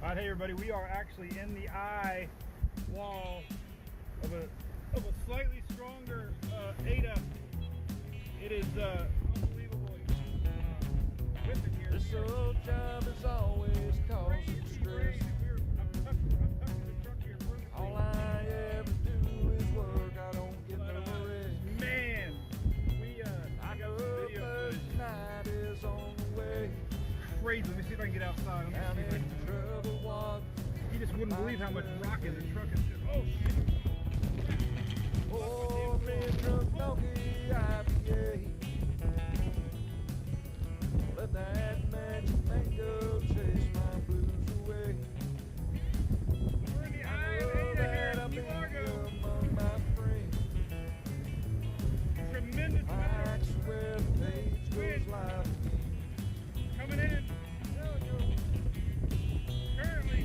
Alright, hey everybody, we are actually in the eye wall of a slightly stronger Ada. It is unbelievable. Whipping here. This old job is always causing stress. I'm tucking the truck here. All I ever do is work. I don't get no rest. Man, I got some video footage. Night is on the way. Crazy. Let me see if I can get outside. Down in trouble water. You just wouldn't believe how much rock in the truck is. Oh shit. Oh, man, drunk donkey IPA. Let that magic mango chase my blues away. We're in the eye of Ada here in Key Largo. Among my friends. Tremendous I weather. swear the page goes live. Coming in. Currently.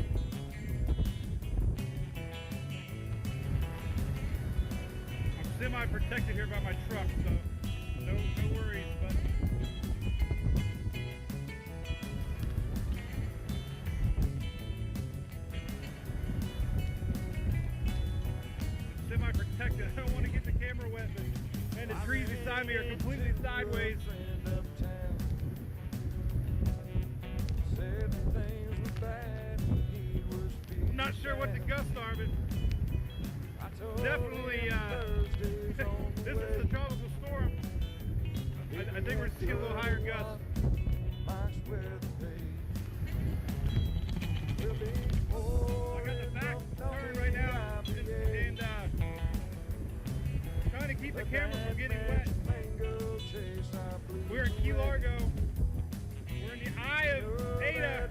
I'm semi-protected here by my truck, so no worries. But semi-protected. I don't want to get the camera wet, and the trees beside me are completely sideways. I'm not sure what the gusts are, but definitely this is the tropical storm. I think we're seeing a little higher gusts. I got the back turned right now, and trying to keep the camera from getting wet. We're in Key Largo. We're in the eye of Ada.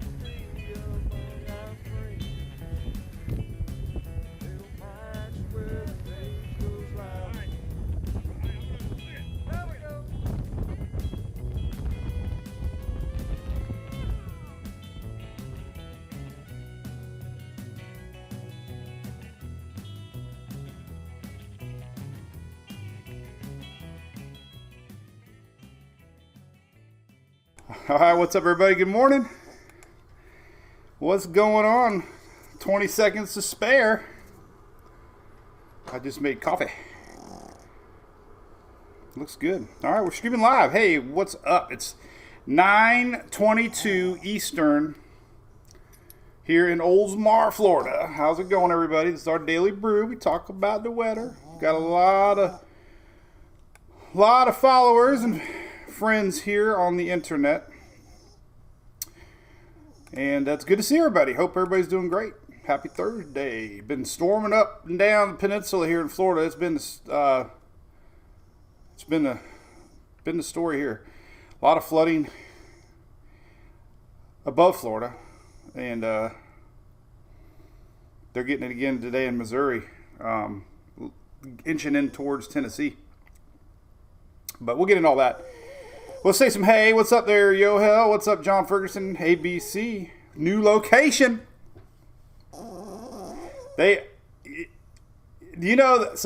All right, what's up, everybody? Good morning. What's going on? 20 seconds to spare. I just made coffee. Looks good. All right, we're streaming live. Hey, what's up? It's 9:22 Eastern here in Oldsmar, Florida. How's it going, everybody? This is our Daily Brew. We talk about the weather. Got a lot of followers and friends here on the internet. And that's good to see everybody. Hope everybody's doing great. Happy Thursday. Been storming up and down the peninsula here in Florida. It's been the story here. A lot of flooding above Florida, and they're getting it again today in Missouri, inching in towards Tennessee. But we'll get into all that. Let's say some hey. What's up there, Yo Hell? What's up, John Ferguson? ABC. New location. So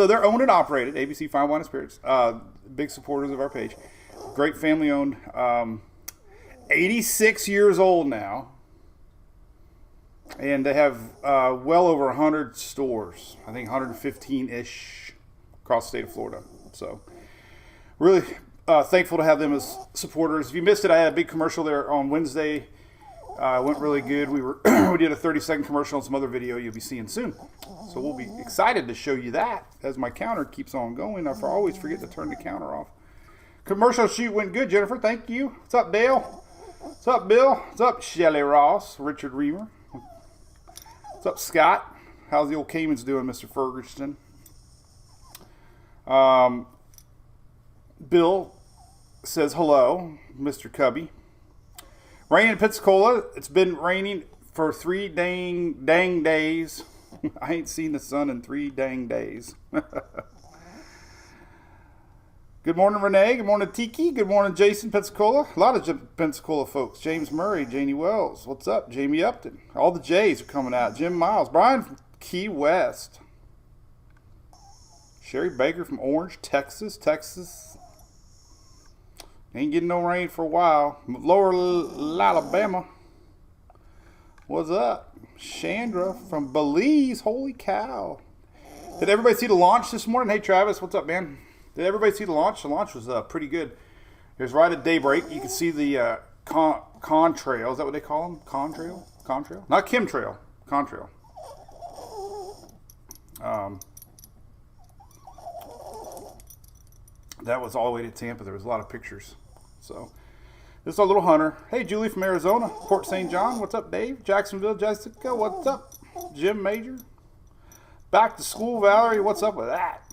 they're owned and operated. ABC Fine Wine and Spirits. Big supporters of our page. Great family owned. 86 years old now. And they have well over 100 stores. I think 115-ish across the state of Florida. So really thankful to have them as supporters. If you missed it, I had a big commercial there on Wednesday. Went really good. We did a 30-second commercial on some other video you'll be seeing soon. So we'll be excited to show you that as my counter keeps on going. I always forget to turn the counter off. Commercial shoot went good, Jennifer. Thank you. What's up, Dale? What's up, Bill? What's up, Shelly Ross? Richard Reamer? What's up, Scott? How's the old Caymans doing, Mr. Ferguson? Bill says hello, Mr. Cubby. Rain in Pensacola. It's been raining for 3 dang days. I ain't seen the sun in 3 dang days. Good morning, Renee. Good morning, Tiki. Good morning, Jason, Pensacola. A lot of Pensacola folks. James Murray, Janie Wells. What's up? Jamie Upton. All the J's are coming out. Jim Miles. Brian from Key West. Sherry Baker from Orange, Texas. Ain't getting no rain for a while. Lower Alabama. What's up? Chandra from Belize. Holy cow. Did everybody see the launch this morning? Hey, Travis. What's up, man? Did everybody see the launch? The launch was pretty good. It was right at daybreak. You can see the contrail. Is that what they call them? Contrail? Contrail? Not chemtrail. Contrail. That was all the way to Tampa. There was a lot of pictures. So, this is our little hunter. Hey, Julie from Arizona. Port St. John. What's up, Dave? Jacksonville, Jessica. What's up? Jim Major. Back to school, Valerie. What's up with that?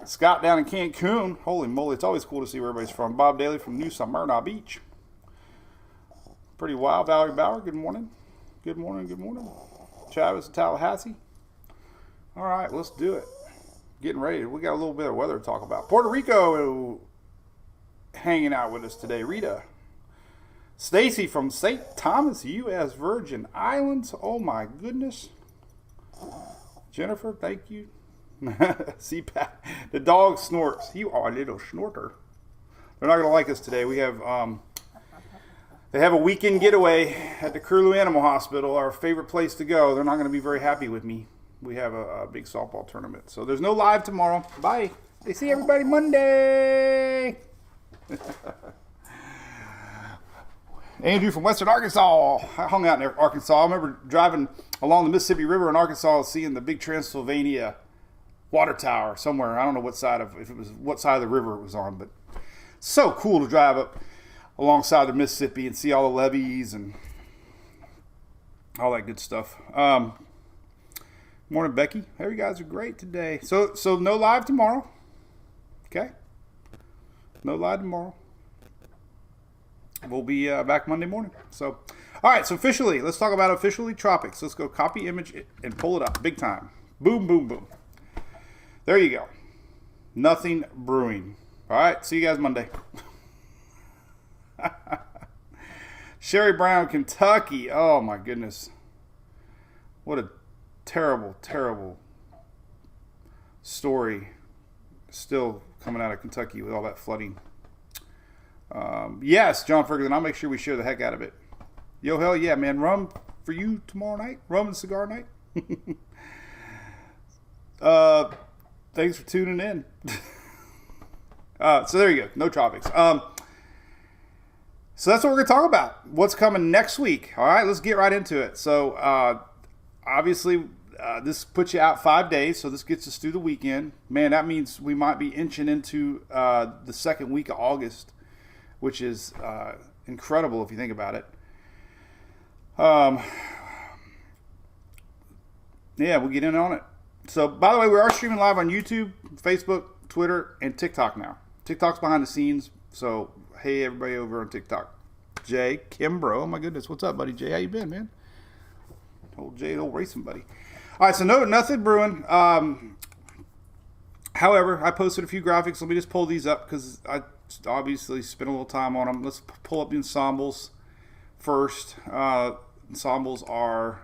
Scott down in Cancun. Holy moly. It's always cool to see where everybody's from. Bob Daly from New Smyrna Beach. Pretty wild. Valerie Bauer. Good morning. Good morning. Good morning. Travis in Tallahassee. All right, let's do it. Getting ready. We got a little bit of weather to talk about. Puerto Rico hanging out with us today. Rita. Stacy from St. Thomas, U.S. Virgin Islands. Oh my goodness. Jennifer, thank you. See, Pat, the dog snorts. You are a little snorter. They're not going to like us today. We have they have a weekend getaway at the Curlew Animal Hospital, our favorite place to go. They're not going to be very happy with me. We have a big softball tournament. So there's no live tomorrow. Bye. They see everybody Monday. Andrew from Western Arkansas. I hung out in Arkansas. I remember driving along the Mississippi River in Arkansas, seeing the big Transylvania water tower somewhere. I don't know what side of the river it was on, but so cool to drive up alongside the Mississippi and see all the levees and all that good stuff. Morning, Becky. Hey, you guys are great today. So no live tomorrow. Okay. No live tomorrow. We'll be back Monday morning. So, all right. So officially, let's talk about officially Tropics. Let's go copy image and pull it up big time. Boom, boom, boom. There you go. Nothing brewing. All right. See you guys Monday. Sherry Brown, Kentucky. Oh my goodness. What a terrible, terrible story still coming out of Kentucky with all that flooding. Yes, John Ferguson, I'll make sure we share the heck out of it. Yo, hell yeah, man. Rum for you tomorrow night? Rum and cigar night? Thanks for tuning in. So there you go. No Tropics. So that's what we're going to talk about. What's coming next week. All right, let's get right into it. So obviously this puts you out 5 days, so this gets us through the weekend. Man, that means we might be inching into the second week of August, which is incredible if you think about it. Yeah, we'll get in on it. So, by the way, we are streaming live on YouTube, Facebook, Twitter, and TikTok now. TikTok's behind the scenes, so hey, everybody over on TikTok. Jay, Kimbro, oh my goodness, what's up, buddy? Jay, how you been, man? Old Jay, old racing buddy. All right, so nothing brewing. However, I posted a few graphics. Let me just pull these up because I obviously spent a little time on them. Let's pull up the ensembles first. Ensembles are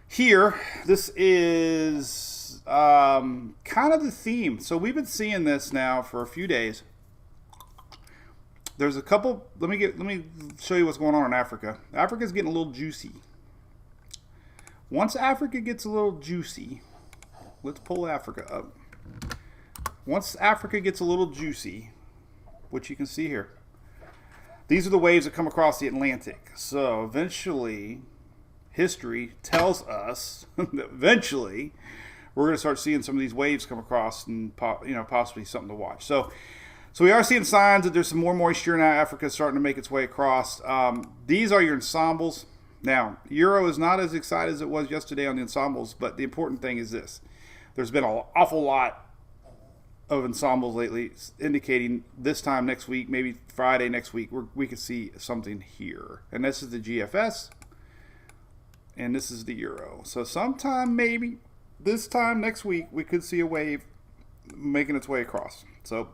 here. This is kind of the theme. So we've been seeing this now for a few days. There's a couple. Let me show you what's going on in Africa. Africa's getting a little juicy. Once Africa gets a little juicy, let's pull Africa up. Once Africa gets a little juicy, which you can see here, these are the waves that come across the Atlantic. So eventually, history tells us that eventually we're going to start seeing some of these waves come across and possibly something to watch. So we are seeing signs that there's some more moisture in Africa starting to make its way across. These are your ensembles. Now, Euro is not as excited as it was yesterday on the ensembles, but the important thing is this. There's been an awful lot of ensembles lately indicating this time next week, maybe Friday next week, we could see something here. And this is the GFS, and this is the Euro. So sometime maybe this time next week, we could see a wave making its way across. So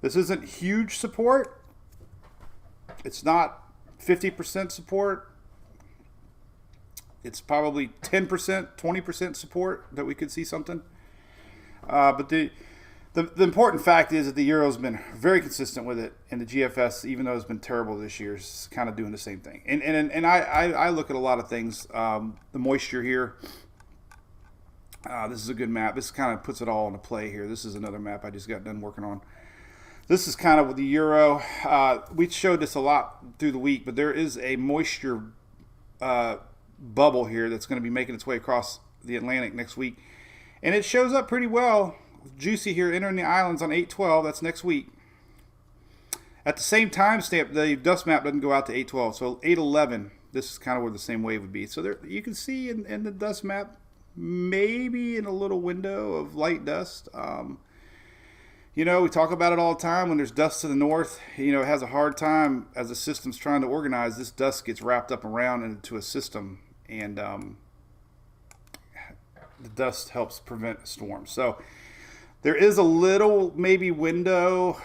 this isn't huge support. It's not 50% support. It's probably 10%, 20% support that we could see something. But the The important fact is that the Euro's been very consistent with it, and the GFS, even though it's been terrible this year, is kind of doing the same thing. And I look at a lot of things. The moisture here. This is a good map. This kind of puts it all into play here. This is another map I just got done working on. This is kind of with the Euro. We showed this a lot through the week, but there is a moisture bubble here that's going to be making its way across the Atlantic next week. And it shows up pretty well. Juicy here entering the islands on 8/12. That's next week. At the same time stamp, the dust map doesn't go out to 8/12. So 8/11, this is kind of where the same wave would be. So there, you can see in the dust map, maybe in a little window of light dust. You know, we talk about it all the time. When there's dust to the north, you know, it has a hard time as the system's trying to organize. This dust gets wrapped up around into a system, and the dust helps prevent a storm. So there is a little maybe window.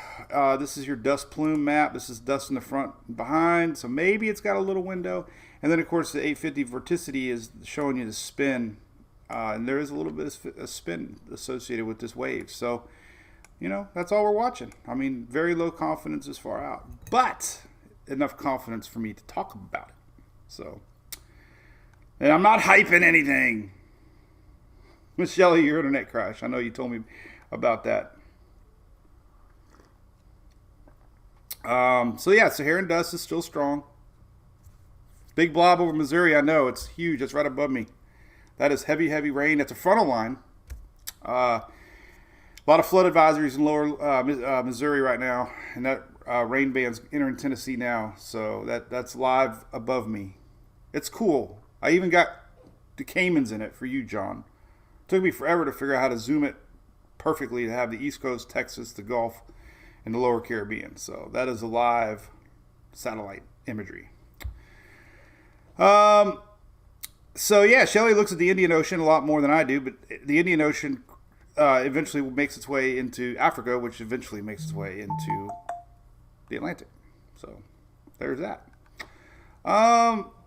This is your dust plume map. This is dust in the front and behind. So maybe it's got a little window. And then, of course, the 850 vorticity is showing you the spin. And there is a little bit of spin associated with this wave. So, you know, that's all we're watching. I mean, very low confidence as far out. But enough confidence for me to talk about it. So, and I'm not hyping anything. Miss Shelley, your internet crash. I know you told me about that. So yeah, Saharan dust is still strong. Big blob over Missouri. I know it's huge. It's right above me. That is heavy, heavy rain. That's a frontal line. A lot of flood advisories in lower Missouri right now, and that rain band's entering Tennessee now. So that's live above me. It's cool. I even got the Caymans in it for you, John. Took me forever to figure out how to zoom it perfectly to have the East Coast, Texas, the Gulf, and the lower Caribbean. So that is a live satellite imagery. So yeah, Shelley looks at the Indian Ocean a lot more than I do, but the Indian Ocean eventually makes its way into Africa, which eventually makes its way into the Atlantic. So there's that.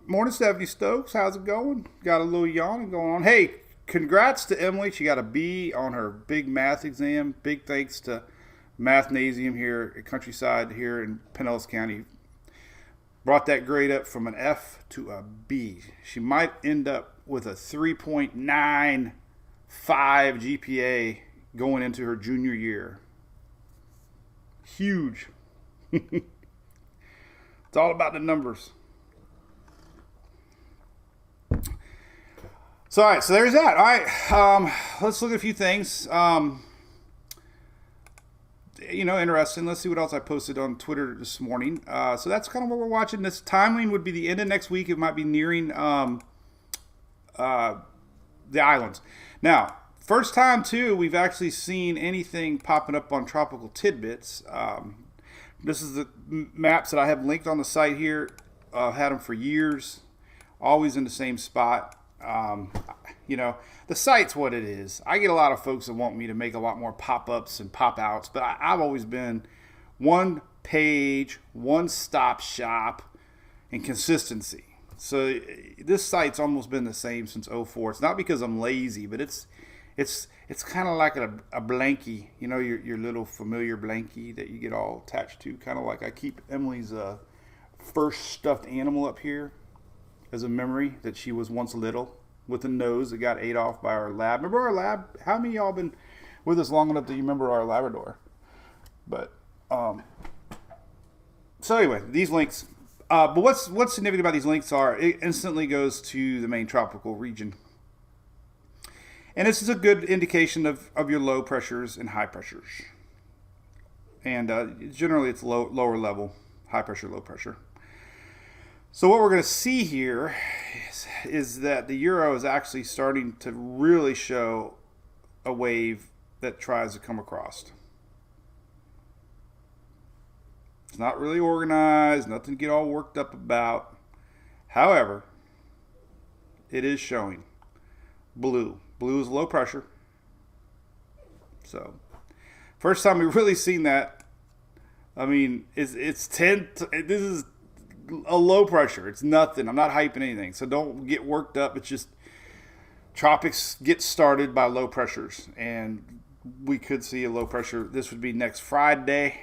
Morning, Stephanie Stokes. How's it going? Got a little yawning going on. Hey, congrats to Emily. She got a B on her big math exam. Big thanks to Mathnasium here at Countryside here in Pinellas County. Brought that grade up from an F to a B. She might end up with a 3.95 GPA going into her junior year. Huge. It's all about the numbers. So, all right, so there's that. All right, let's look at a few things. You know, interesting. Let's see what else I posted on Twitter this morning. So that's kind of what we're watching. This timeline would be the end of next week. It might be nearing the islands. Now, first time, too, we've actually seen anything popping up on Tropical Tidbits. This is the maps that I have linked on the site here. I've had them for years, always in the same spot. You know, the site's what it is. I get a lot of folks that want me to make a lot more pop-ups and pop-outs, but I've always been one page, one stop shop, and consistency. So this site's almost been the same since 04. It's not because I'm lazy, but it's kind of like a blankie, you know, your little familiar blankie that you get all attached to. Kind of like I keep Emily's first stuffed animal up here as a memory that she was once little with a nose that got ate off by our lab. Remember our lab? How many of y'all been with us long enough that you remember our Labrador? But so anyway, these links. But what's significant about these links are it instantly goes to the main tropical region. And this is a good indication of your low pressures and high pressures. And generally it's lower level, high pressure, low pressure. So what we're going to see here is that the Euro is actually starting to really show a wave that tries to come across. It's not really organized, nothing to get all worked up about. However, it is showing blue. Blue is low pressure. So, first time we've really seen that. I mean, it's 10. This is a low pressure. It's nothing. I'm not hyping anything. So don't get worked up. It's just tropics get started by low pressures. And we could see a low pressure. This would be next Friday.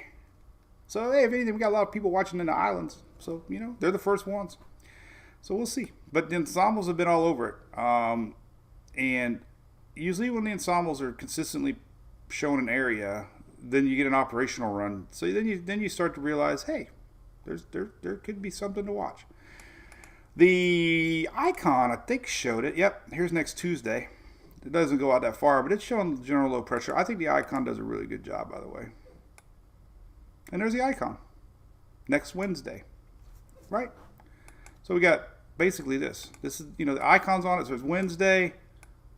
So, hey, if anything, we got a lot of people watching in the islands. So, they're the first ones. So, we'll see. But the ensembles have been all over it. And usually when the ensembles are consistently shown an area, then you get an operational run. So then you start to realize, hey, there could be something to watch. The Icon, I think, showed it. Yep, here's next Tuesday. It doesn't go out that far, but it's showing general low pressure. I think the Icon does a really good job, by the way. And there's the Icon. Next Wednesday. Right? So we got basically this. This is, the Icon's on it. So it's Wednesday,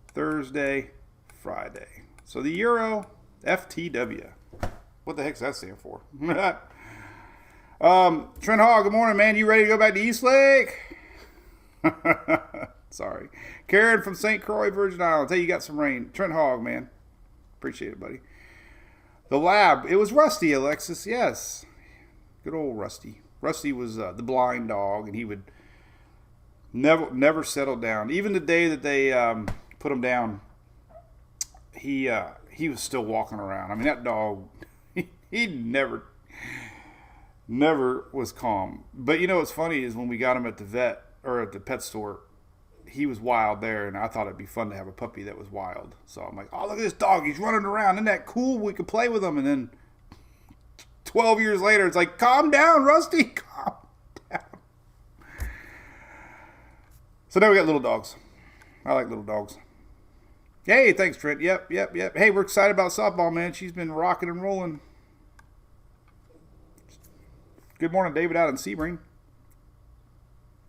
Thursday, Friday. So the Euro FTW. What the heck's that stand for? Trent Hall, good morning, man. You ready to go back to East Lake? Sorry. Karen from St. Croix, Virgin Islands. Hey, you got some rain. Trent Hogg, man. Appreciate it, buddy. The Lab. It was Rusty, Alexis. Yes. Good old Rusty. Rusty was the blind dog, and he would never settle down. Even the day that they put him down, he was still walking around. I mean, that dog, he never was calm. But what's funny is when we got him at the vet or at the pet store, he was wild there, and I thought it'd be fun to have a puppy that was wild. So I'm like, oh, look at this dog. He's running around. Isn't that cool? We could play with him. And then 12 years later, it's like, calm down, Rusty. Calm down. So now we got little dogs. I like little dogs. Hey, thanks, Trent. Yep. Hey, we're excited about softball, man. She's been rocking and rolling. Good morning, David, out in Sebring.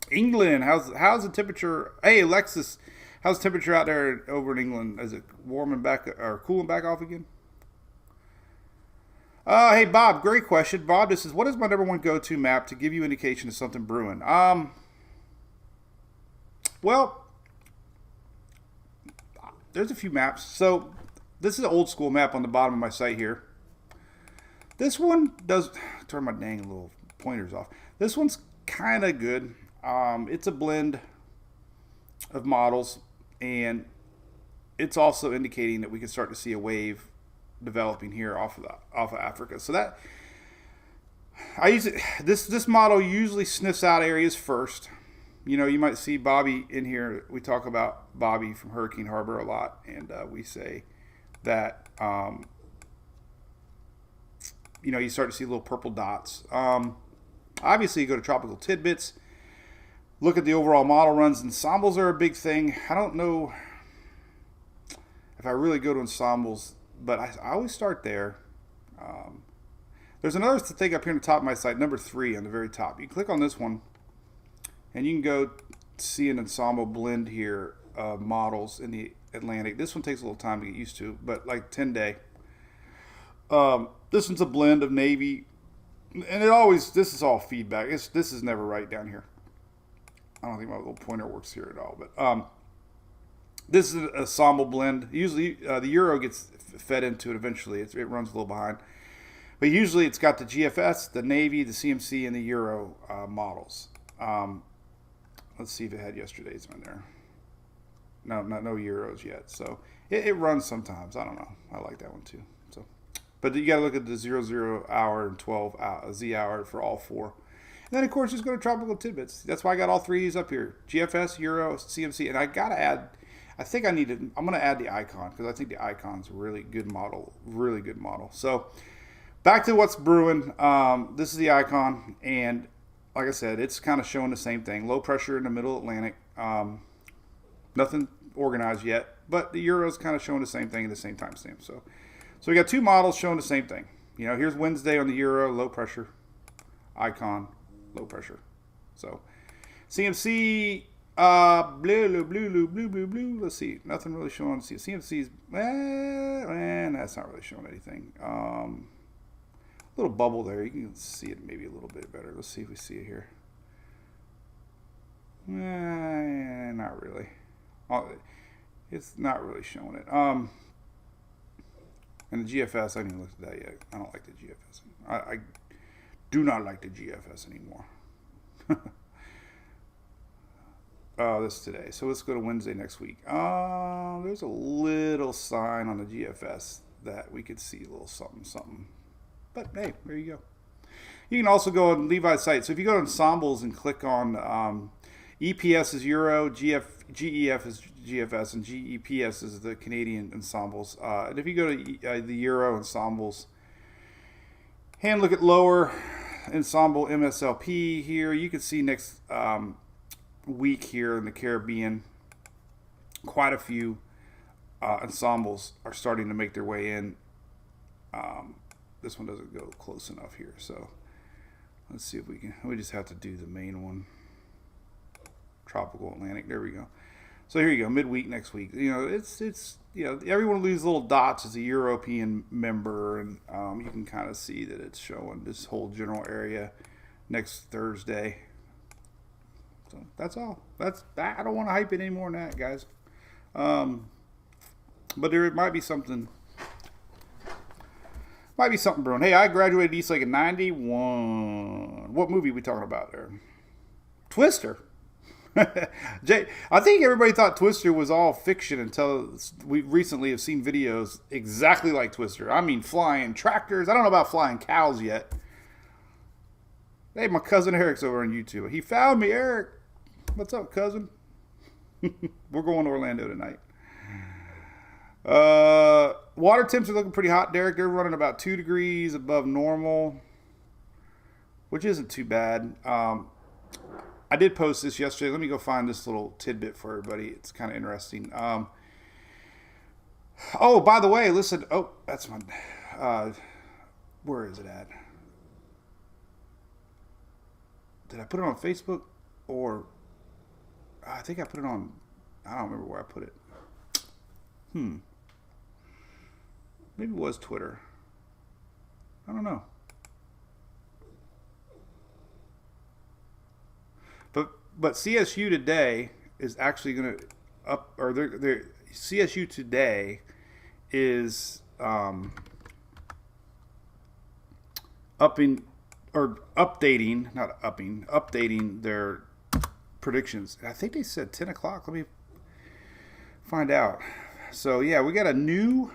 England, how's the temperature? Hey, Alexis, how's the temperature out there over in England? Is it warming back or cooling back off again? Hey, Bob, great question. Bob, this is, what is my number one go-to map to give you indication of something brewing? Well, there's a few maps. So this is an old school map on the bottom of my site here. This one does, turn my dang little pointers off. This one's kind of good. It's a blend of models, and it's also indicating that we can start to see a wave developing here off of Africa. So that I use it. This model usually sniffs out areas first. You might see Bobby in here. We talk about Bobby from Hurricane Harbor a lot, and we say that you start to see little purple dots. Obviously, you go to Tropical Tidbits. Look at the overall model runs. Ensembles are a big thing. I don't know if I really go to ensembles, but I always start there. There's another thing up here on the top of my site, number 3 on the very top. You click on this one, and you can go see an ensemble blend here of models in the Atlantic. This one takes a little time to get used to, but like 10-day. This one's a blend of Navy, and this is all feedback. This is never right down here. I don't think my little pointer works here at all, but this is an ensemble blend. Usually the Euro gets fed into it eventually. It runs a little behind. But usually it's got the GFS, the Navy, the CMC, and the Euro models. Let's see if it had yesterday's in there. No Euros yet. So it runs sometimes. I don't know. I like that one too. So, but you got to look at the 00 hour and 12 Z hour for all 4. And then, of course, just go to Tropical Tidbits. That's why I got all 3 of these up here. GFS, Euro, CMC. And I got to add, I'm going to add the Icon because I think the Icon's a really good model. Really good model. So, back to what's brewing. This is the Icon. And, like I said, it's kind of showing the same thing. Low pressure in the middle Atlantic. Nothing organized yet. But the Euro's kind of showing the same thing at the same timestamp. So we got 2 models showing the same thing. Here's Wednesday on the Euro, low pressure. Icon, low pressure. So CMC, blue. Let's see, nothing really showing. CMC's, that's not really showing anything. Little bubble there. You can see it maybe a little bit better. Let's see if we see it here. Not really. It's not really showing it. And the GFS, I haven't looked at that yet. I don't like the GFS. I do not like the GFS anymore. This today. So let's go to Wednesday next week. There's a little sign on the GFS. that we could see a little something, something. But hey, there you go. You can also go on Levi's site. So if you go to Ensembles and click on EPS is Euro, GEF is GFS, and GEPS is the Canadian Ensembles. And if you go to the Euro Ensembles, and look at lower Ensemble MSLP here, you can see next week here in the Caribbean, quite a few ensembles are starting to make their way in. This one doesn't go close enough here, so let's see if we can. We just have to do the main one. Tropical Atlantic. There we go. So here you go. Midweek next week. You know, it's every one of these little dots is a European member, and you can kind of see that it's showing this whole general area next Thursday. So that's all. That's I don't want to hype it any more than that, guys. But there might be something. Might be something brewing. Hey, I graduated East Lake in '91. What movie are we talking about there? Twister. Jay, I think everybody thought Twister was all fiction until we recently have seen videos exactly like Twister. I mean, flying tractors. I don't know about flying cows yet. Hey, my cousin Eric's over on YouTube. He found me, Eric. What's up, cousin? We're going to Orlando tonight. Water temps are looking pretty hot, Derek. They're running about 2 degrees above normal, which isn't too bad. I did post this yesterday. Let me go find this little tidbit for everybody. It's kind of interesting. Oh, by the way, listen. Oh, that's my. Where is it at? Did I put it on Facebook or? I think I put it on. I don't remember where I put it. Maybe it was Twitter. I don't know. But CSU today is actually going to up, or they're CSU today is updating their predictions. I think they said 10 o'clock. Let me find out. So yeah, we got a new,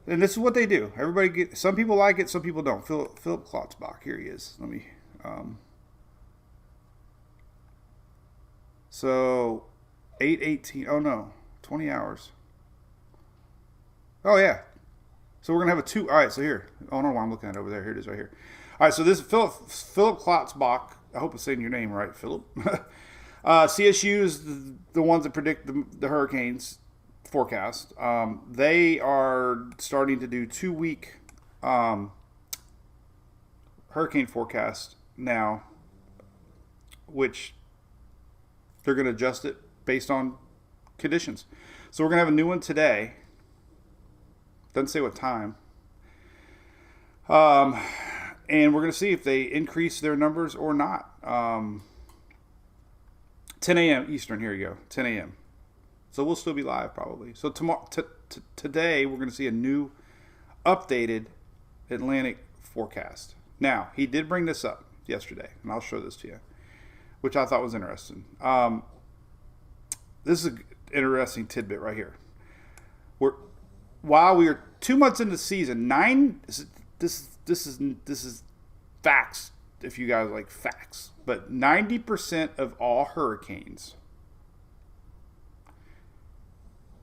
and this is what they do. Everybody some people like it, some people don't. Philip Klotzbach, here he is. Let me. So 8:18. Oh no, 20 hours. Oh yeah. So we're gonna have a 2. All right. So here. Oh, I don't know why I'm looking at it over there. Here it is, right here. All right. So this is Philip Klotzbach. I hope I'm saying your name right, Philip. CSU is the ones that predict the hurricanes forecast. They are starting to do 2-week hurricane forecast now, which they're going to adjust it based on conditions. So we're going to have a new one today. Doesn't say what time. And we're going to see if they increase their numbers or not. 10 a.m. Eastern. Here you go. 10 a.m. So we'll still be live probably. So today we're going to see a new updated Atlantic forecast. Now, he did bring this up yesterday, and I'll show this to you, which I thought was interesting. This is an interesting tidbit right here. While we are 2 months into the season, this is facts, if you guys like facts, but 90% of all hurricanes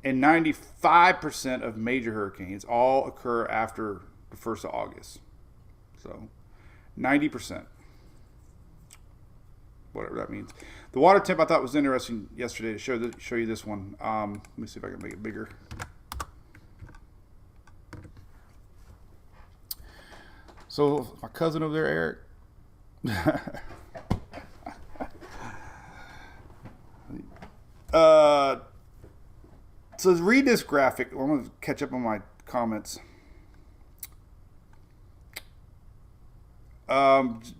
and 95% of major hurricanes all occur after the 1st of August. So 90%. Whatever that means. The water temp I thought was interesting yesterday to show you this one. Let me see if I can make it bigger. So my cousin over there, Eric. So read this graphic. I'm going to catch up on my comments.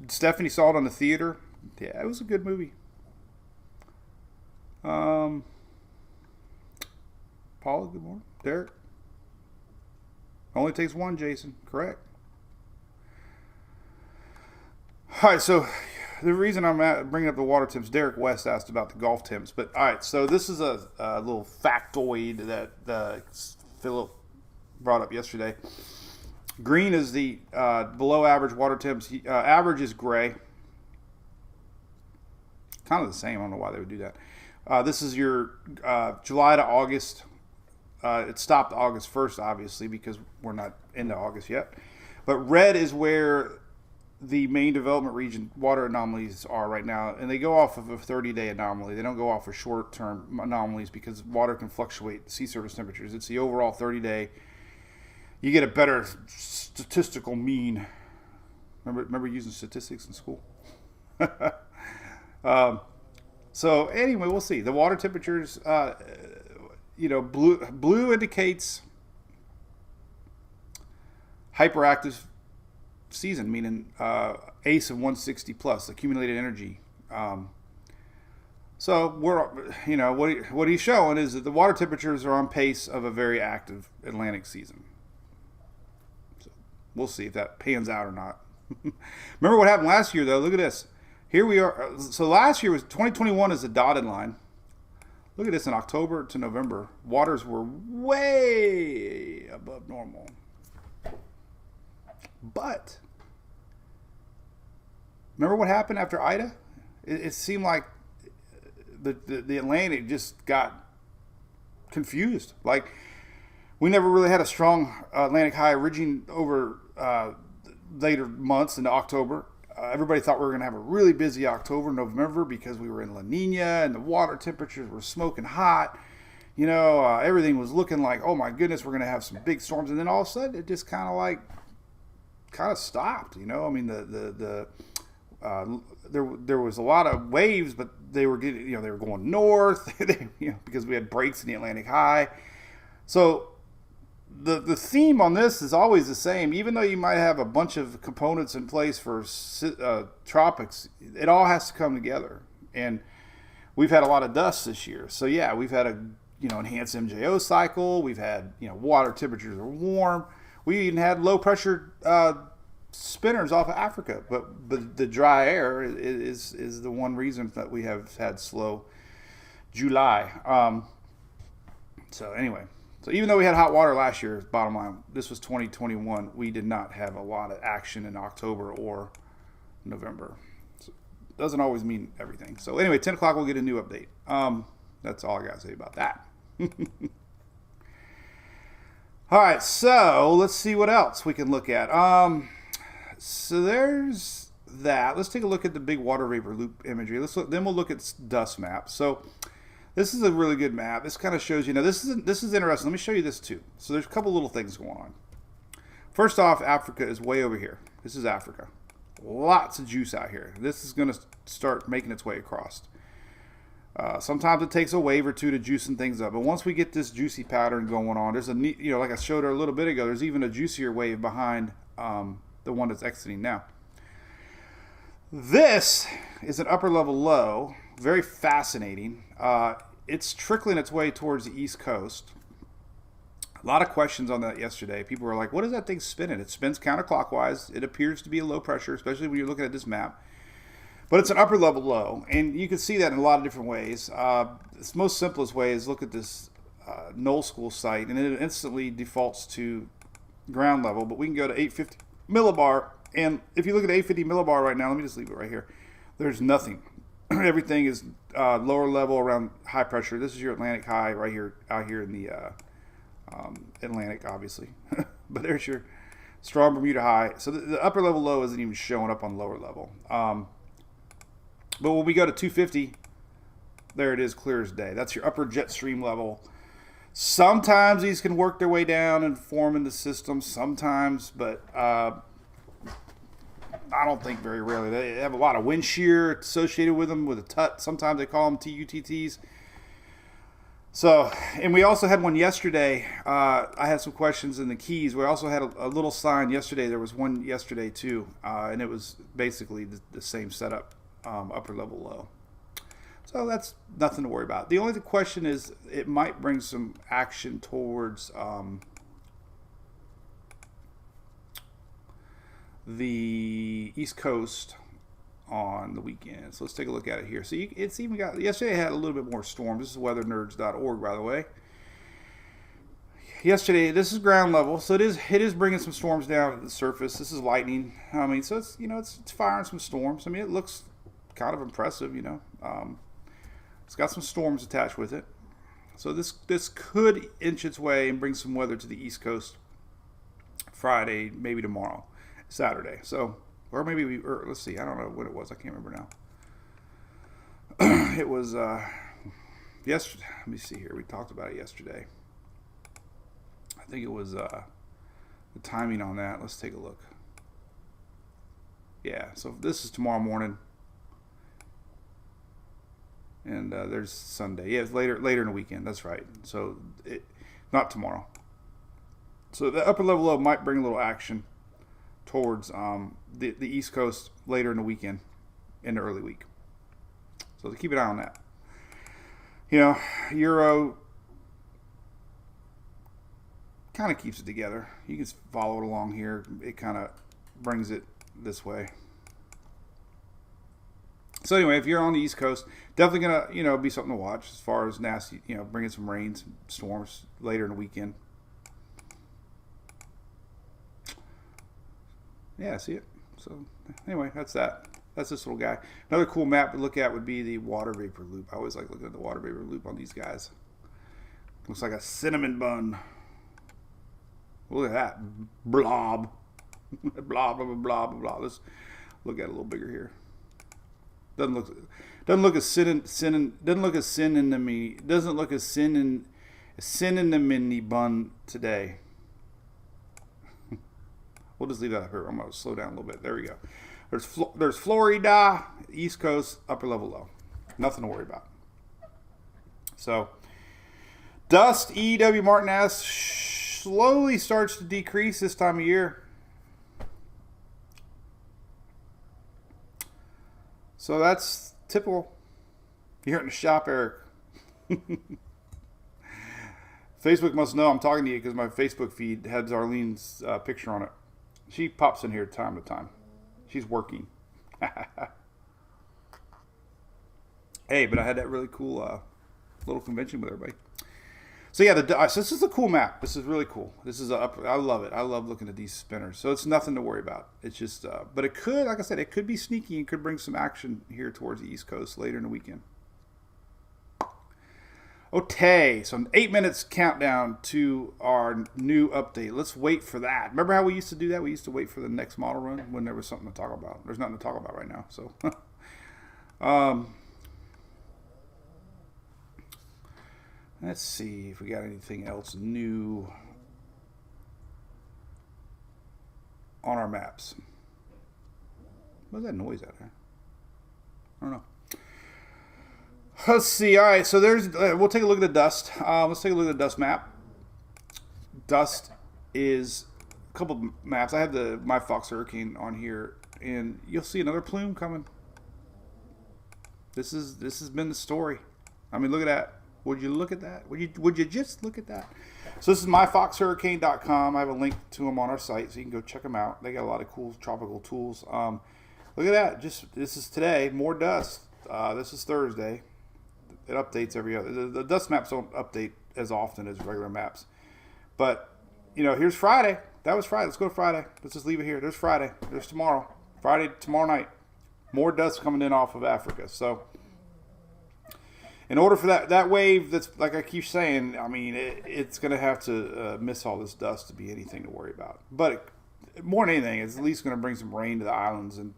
Stephanie saw it on the theater. Yeah, it was a good movie. Paula, good morning. Derek. Only takes one, Jason. Correct. All right, so the reason I'm bringing up the water temps, Derek West asked about the golf temps. But all right, so this is a little factoid that Philip brought up yesterday. Green is the below average water temps. Average is gray. Kind of the same. I don't know why they would do that. This is your July to August. It stopped August 1st, obviously, because we're not into August yet. But red is where the main development region water anomalies are right now. And they go off of a 30-day anomaly. They don't go off of short-term anomalies because water can fluctuate sea surface temperatures. It's the overall 30-day. You get a better statistical mean. Remember using statistics in school? So anyway, we'll see. The water temperatures, blue indicates hyperactive season, meaning ACE of 160 plus, accumulated energy. So what he's showing is that the water temperatures are on pace of a very active Atlantic season. So we'll see if that pans out or not. Remember what happened last year, though? Look at this. Here we are. So last year was 2021 is the dotted line. Look at this in October to November. Waters were way above normal. But remember what happened after Ida? It seemed like the Atlantic just got confused. Like we never really had a strong Atlantic high originating over later months into October. Everybody thought we were going to have a really busy October, November because we were in La Nina and the water temperatures were smoking hot. Everything was looking like, oh my goodness, we're going to have some big storms. And then all of a sudden it just kind of stopped. I mean, there was a lot of waves, but they were getting, they were going north, because we had breaks in the Atlantic high. So the theme on this is always the same. Even though you might have a bunch of components in place for tropics, it all has to come together. And we've had a lot of dust this year. So yeah, we've had a enhanced MJO cycle. We've had water temperatures are warm. We even had low pressure spinners off of Africa. But the dry air is the one reason that we have had slow July. So anyway. So even though we had hot water last year, bottom line, this was 2021. We did not have a lot of action in October or November. So it doesn't always mean everything. So anyway, 10 o'clock we'll get a new update. That's all I got to say about that. All right, so let's see what else we can look at. So there's that. Let's take a look at the big water vapor loop imagery. Then we'll look at dust maps. So this is a really good map. This kind of shows this is interesting. Let me show you this too. So there's a couple little things going on. First off, Africa is way over here. This is Africa. Lots of juice out here. This is going to start making its way across. Sometimes it takes a wave or two to juicing things up. But once we get this juicy pattern going on, there's a neat, like I showed her a little bit ago, there's even a juicier wave behind the one that's exiting now. This is an upper level low. Very fascinating. It's trickling its way towards the East Coast. A lot of questions on that yesterday. People were like, what is that thing spinning? It spins counterclockwise. It appears to be a low pressure, especially when you're looking at this map. But it's an upper level low, and you can see that in a lot of different ways. The most simplest way is look at this null school site, and it instantly defaults to ground level. But we can go to 850 millibar, and if you look at 850 millibar right now, let me just leave it right here. There's nothing. Everything is lower level around high pressure. This is your Atlantic high right here, out here in the Atlantic, obviously. But there's your strong Bermuda high. So the upper level low isn't even showing up on lower level. But when we go to 250, there it is, clear as day. That's your upper jet stream level. Sometimes these can work their way down and form in the system. Sometimes, but I don't think very rarely. They have a lot of wind shear associated with them, with a tut. Sometimes they call them TUTTs. So, and we also had one yesterday. I had some questions in the Keys. We also had a little sign yesterday. There was one yesterday too, and it was basically the same setup, upper level low. So that's nothing to worry about. The only question is it might bring some action towards the East Coast on the weekend. So let's take a look at it here. So it's even got, yesterday I had a little bit more storms. This is weathernerds.org, by the way. yesterday, this is ground level, so it is bringing some storms down to the surface. This is lightning. I mean, so it's it's firing some storms. I mean, it looks kind of impressive. It's got some storms attached with it. So this could inch its way and bring some weather to the East Coast Friday, maybe tomorrow, Saturday. So, or maybe let's see. I don't know what it was. I can't remember now. It was yesterday. Let me see here. We talked about it yesterday. I think it was the timing on that. Let's take a look. Yeah. So this is tomorrow morning. And there's Sunday. Yeah, it's later in the weekend. That's right. So not tomorrow. So the upper level low might bring a little action towards the East Coast later in the weekend, in the early week. So keep an eye on that. Euro kind of keeps it together. You can follow it along here. It kind of brings it this way. So anyway, if you're on the East Coast, definitely gonna be something to watch as far as nasty, bringing some rains, storms later in the weekend. Yeah, see it. So anyway, that's that. That's this little guy. Another cool map to look at would be the water vapor loop. I always like looking at the water vapor loop on these guys. Looks like a cinnamon bun. Look at that blob. Blah blah blah blah blah blah. Let's look at it a little bigger here. Doesn't look as cinnamony bun today. We'll just leave that up here. I'm gonna slow down a little bit. There we go. There's Florida, East Coast, upper level low. Nothing to worry about. So dust, EW Martin asks, slowly starts to decrease this time of year. So that's typical. You're in the shop, Eric. Facebook must know I'm talking to you because my Facebook feed has Arlene's picture on it. She pops in here time to time. She's working. Hey, but I had that really cool little convention with everybody. So yeah, so this is a cool map. This is really cool. This is I love it. I love looking at these spinners. So it's nothing to worry about. It's just, but it could, like I said, it could be sneaky and could bring some action here towards the East Coast later in the weekend. Okay, so 8 minutes countdown to our new update. Let's wait for that. Remember how we used to do that? We used to wait for the next model run when there was something to talk about. There's nothing to talk about right now. So, let's see if we got anything else new on our maps. What's that noise out there? I don't know. Let's see. All right, so we'll take a look at the dust. Let's take a look at the dust map. Dust is a couple maps. I have my Fox Hurricane on here, and you'll see another plume coming. This has been the story. I mean, look at that. Would you look at that? Would you just look at that? So this is myfoxhurricane.com. I have a link to them on our site, so you can go check them out. They got a lot of cool tropical tools. Look at that. This is today. More dust. This is Thursday. It updates every other. The dust maps don't update as often as regular maps. But, here's Friday. That was Friday. Let's go to Friday. Let's just leave it here. There's Friday. There's tomorrow. Friday, tomorrow night. More dust coming in off of Africa. So, in order for that wave, that's like I keep saying, I mean, it's going to have to miss all this dust to be anything to worry about. But more than anything, it's at least going to bring some rain to the islands and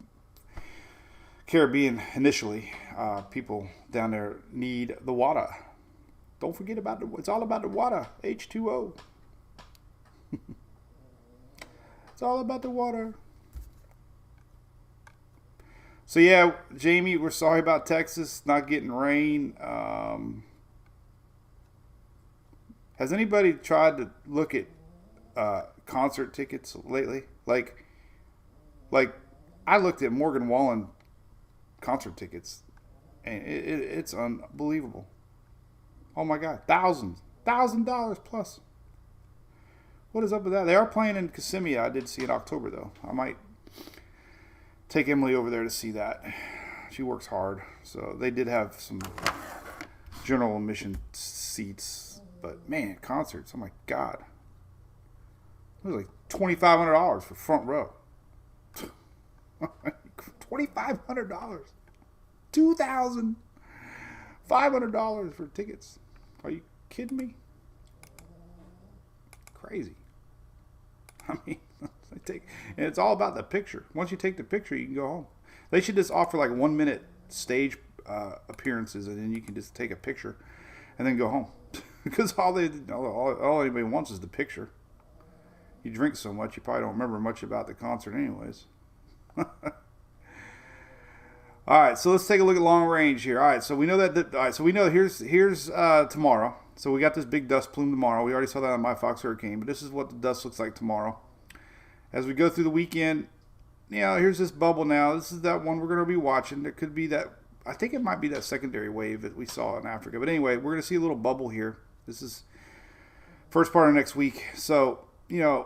Caribbean initially. People down there need the water. Don't forget about it's all about the water. H2O. It's all about the water. So yeah, Jamie, we're sorry about Texas not getting rain. Has anybody tried to look at concert tickets lately? Like I looked at Morgan Wallen concert tickets, and it's unbelievable. Oh my God, $1,000 plus. What is up with that? They are playing in Kissimmee. I did see in October though. I might take Emily over there to see that. She works hard, so they did have some general admission seats But man, concerts, oh my God. It was like $2,500 for front row. $2,500. $2,500 for tickets. Are you kidding me? Crazy. I mean, and it's all about the picture. Once you take the picture, you can go home. They should just offer like 1 minute stage appearances, and then you can just take a picture and then go home. Because all anybody wants is the picture. You drink so much, you probably don't remember much about the concert anyways. All right, so let's take a look at long range here. All right, so we know that. All right, so we know here's tomorrow. So we got this big dust plume tomorrow. We already saw that on my Fox Hurricane, but this is what the dust looks like tomorrow. As we go through the weekend, here's this bubble now. This is that one we're going to be watching. There could be that. I think it might be that secondary wave that we saw in Africa. But anyway, we're going to see a little bubble here. This is first part of next week. So there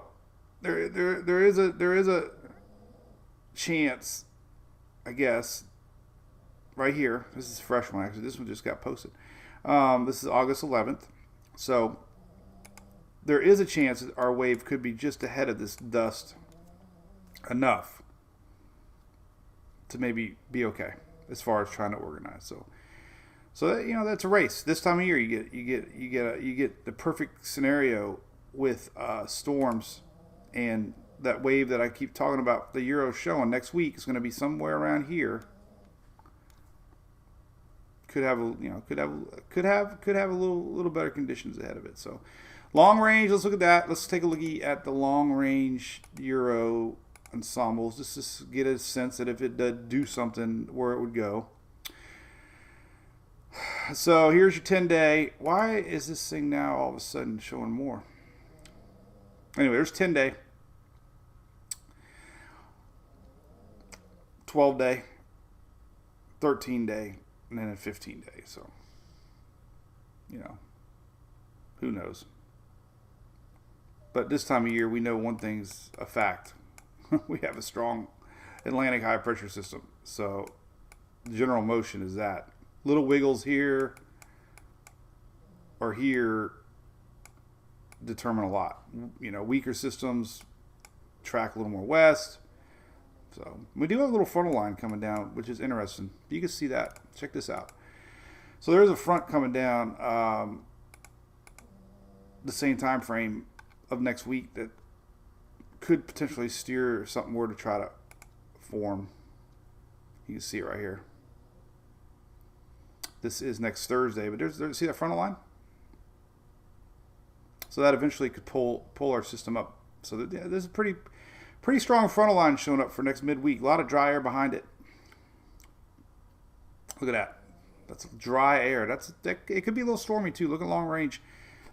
is a chance, I guess. Right here, this is a fresh one. Actually, this one just got posted. This is August 11th. So there is a chance that our wave could be just ahead of this dust enough to maybe be okay as far as trying to organize. So that's a race. This time of year, you get the perfect scenario with storms, and that wave that I keep talking about, the Euro showing next week is going to be somewhere around here. Could have a little better conditions ahead of it. So long range, let's look at that. Let's take a look at the long range Euro ensembles just to get a sense that if it did do something, where it would go. So here's your 10-day. Why is this thing now all of a sudden showing more? Anyway, there's 10-day, 12-day, 13-day, and then a 15-day. So, who knows? But this time of year, we know one thing's a fact. We have a strong Atlantic high pressure system. So, general motion is that. Little wiggles here or here determine a lot. Weaker systems track a little more west. So we do have a little frontal line coming down, which is interesting. You can see that. Check this out. So there's a front coming down the same time frame of next week that could potentially steer something more to try to form. You can see it right here. This is next Thursday, but there's see that frontal line? So that eventually could pull our system up. So there's a pretty strong frontal line showing up for next midweek. A lot of dry air behind it. Look at that. That's dry air. It could be a little stormy too. Look at long range.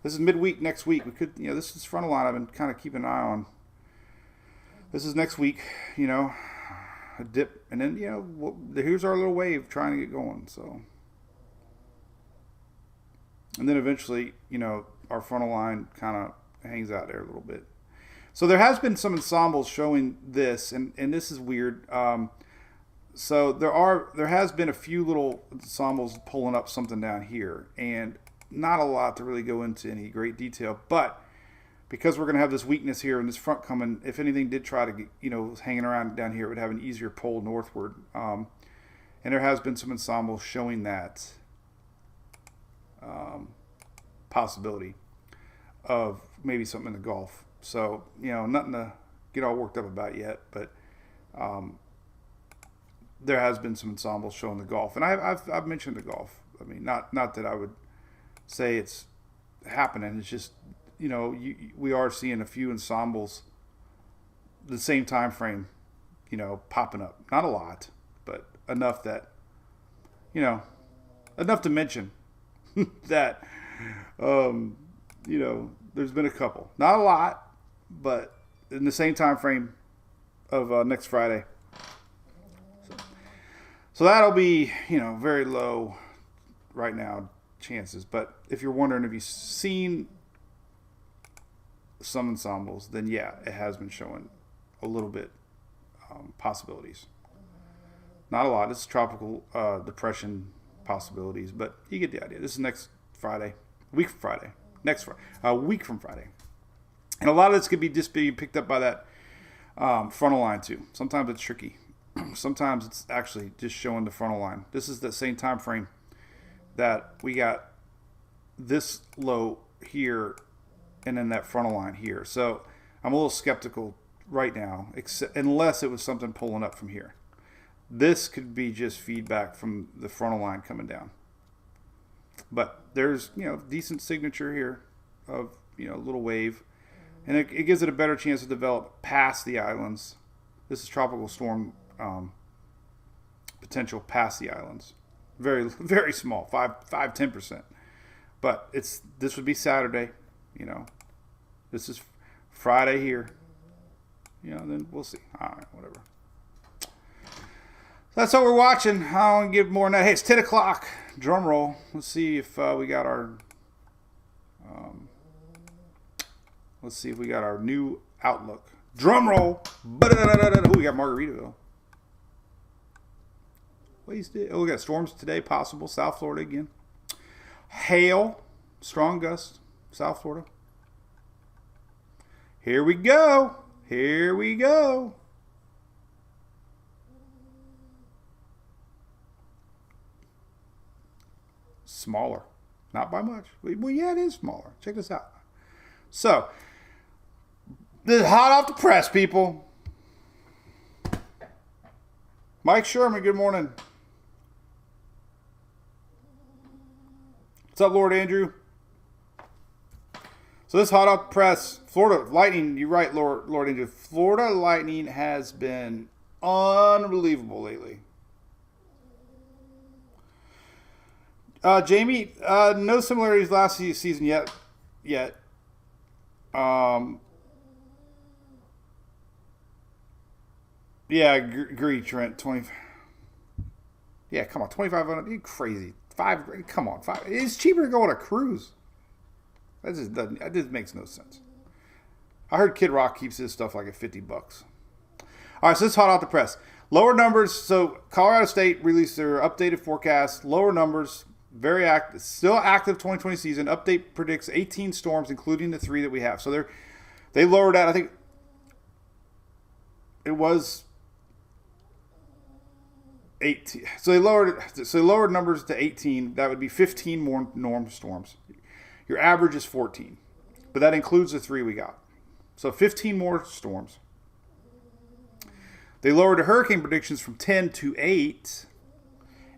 This is midweek next week. We could, this is frontal line I've been kind of keeping an eye on. This is next week, a dip, and then here's our little wave trying to get going. So, and then eventually, our frontal line kind of hangs out there a little bit. So there has been some ensembles showing this, and this is weird. So there has been a few little ensembles pulling up something down here, and not a lot to really go into any great detail. But because we're going to have this weakness here and this front coming, if anything did try to get, hanging around down here, it would have an easier pull northward. And there has been some ensembles showing that possibility of maybe something in the Gulf. So, nothing to get all worked up about yet, but there has been some ensembles showing the Gulf. And I've mentioned the Gulf. I mean, not that I would say it's happening. It's just, we are seeing a few ensembles the same time frame, popping up. Not a lot, but enough that, enough to mention that, there's been a couple. Not a lot, but in the same time frame of next Friday. So that'll be, very low right now chances. But if you're wondering if you've seen some ensembles, then yeah, it has been showing a little bit possibilities. Not a lot. This is tropical depression possibilities, but you get the idea. This is next Friday, week from Friday. a week from Friday. And a lot of this could be just being picked up by that frontal line too. Sometimes it's tricky. Sometimes it's actually just showing the frontal line. This is the same time frame that we got this low here and then that frontal line here. So I'm a little skeptical right now, unless it was something pulling up from here. This could be just feedback from the frontal line coming down. But there's, decent signature here of, a little wave. And it gives it a better chance to develop past the islands. This is tropical storm potential past the islands. Very, very small, 10%. But this would be Saturday, This is Friday here. Then we'll see. All right, whatever. That's what we're watching. I don't give more than that. Hey, it's 10 o'clock. Drum roll. Let's see if we got our... let's see if we got our new outlook. Drum roll. Oh, we got Margaritaville. Wasted. Oh, we got storms today. Possible. South Florida again. Hail. Strong gusts. South Florida. Here we go. Here we go. Smaller. Not by much. Well, yeah, it is smaller. Check this out. So, this is hot off the press, people. Mike Sherman, good morning. What's up, Lord Andrew? So this hot off the press, Florida Lightning, you're right, Lord Andrew. Florida Lightning has been unbelievable lately. Jamie, no similarities last season yet. Yeah, agree, Trent. 20. Yeah, come on, 2,500. You crazy? $5. Come on, $5. It's cheaper to go on a cruise. That just makes no sense. I heard Kid Rock keeps his stuff like at $50. All right, so it's hot off the press. Lower numbers. So Colorado State released their updated forecast. Lower numbers. Very active, still active 2020 season. Update predicts 18 storms, including the 3 that we have. So they lowered that. I think it was 18. So they lowered numbers to 18. That would be 15 more norm storms. Your average is 14, but that includes the 3 we got. So 15 more storms. They lowered the hurricane predictions from 10 to 8.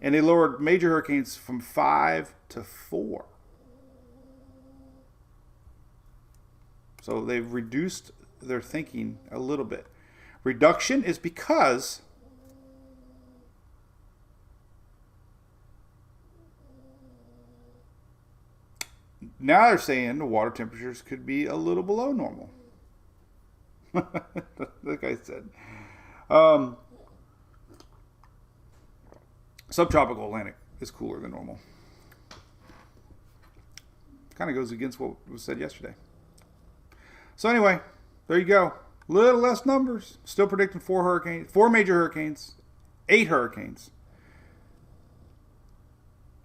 And they lowered major hurricanes from 5 to 4. So they've reduced their thinking a little bit. Reduction is because now they're saying the water temperatures could be a little below normal. Like I said. Subtropical Atlantic is cooler than normal. Kind of goes against what was said yesterday. So anyway, there you go. Little less numbers. Still predicting 4 major hurricanes, 8 hurricanes,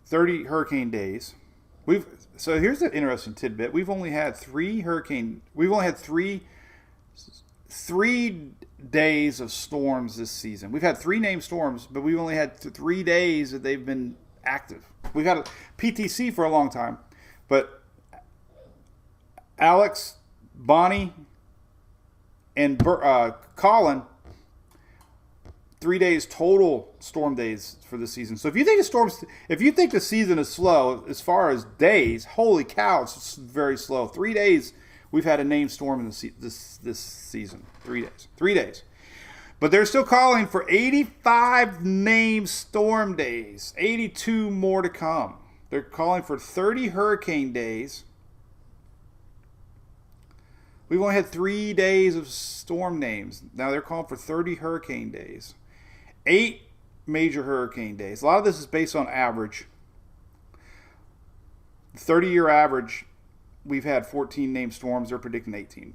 30 hurricane days. So here's an interesting tidbit. We've only had 3 days of storms this season. We've had 3 named storms, but we've only had 3 days that they've been active. We've had a PTC for a long time, but Alex, Bonnie, and Colin, 3 days total storm days for the season. So if you think the season is slow as far as days, holy cow, it's very slow. 3 days. We've had a named storm in this season. 3 days. 3 days. But they're still calling for 85 named storm days. 82 more to come. They're calling for 30 hurricane days. We've only had 3 days of storm names. Now they're calling for 30 hurricane days. 8 major hurricane days. A lot of this is based on average. The 30-year average, we've had 14 named storms. They're predicting 18.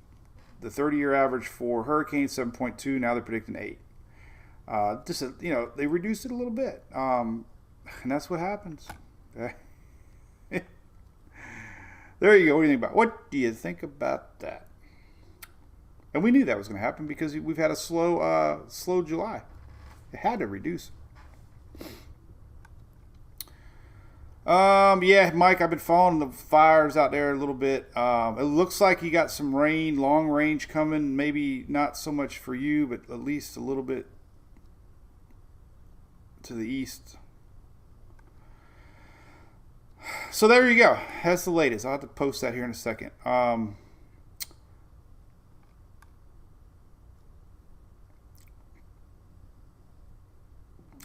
The 30-year average for hurricanes, 7.2. Now they're predicting 8. They reduced it a little bit. And that's what happens. There you go. What do you think about? What do you think about that? And we knew that was going to happen because we've had a slow July. It had to reduce. Yeah, Mike, I've been following the fires out there a little bit. It looks like you got some rain, long range coming. Maybe not so much for you, but at least a little bit to the east. So there you go. That's the latest. I'll have to post that here in a second.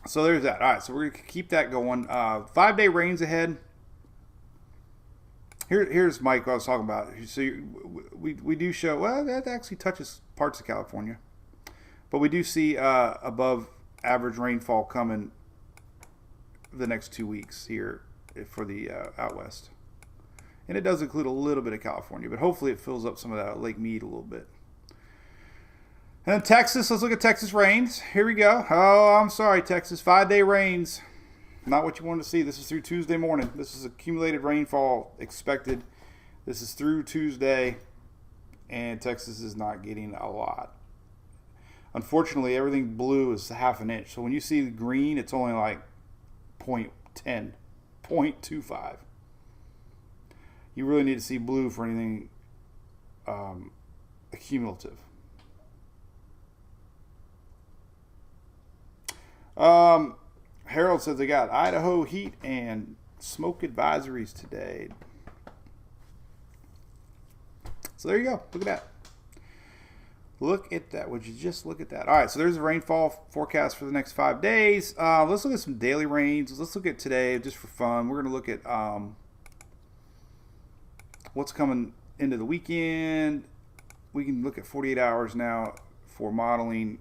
So there's that. All right, so we're going to keep that going. 5-day rains ahead. Here's Mike, what I was talking about. So we do show, well, that actually touches parts of California. But we do see above average rainfall coming the next 2 weeks here for the out west. And it does include a little bit of California, but hopefully it fills up some of that Lake Mead a little bit. And then Texas, let's look at Texas rains. Here we go. Oh, I'm sorry, Texas. 5-day rains. Not what you wanted to see. This is through Tuesday morning. This is accumulated rainfall expected. This is through Tuesday, and Texas is not getting a lot. Unfortunately, everything blue is half an inch. So when you see the green, it's only like 0.10, 0.25. You really need to see blue for anything accumulative. Harold says they got Idaho heat and smoke advisories today. So there you go. Look at that. Look at that. Would you just look at that? All right, so there's the rainfall forecast for the next 5 days. Let's look at some daily rains. Let's look at today just for fun. We're going to look at what's coming into the weekend. We can look at 48 hours now for modeling.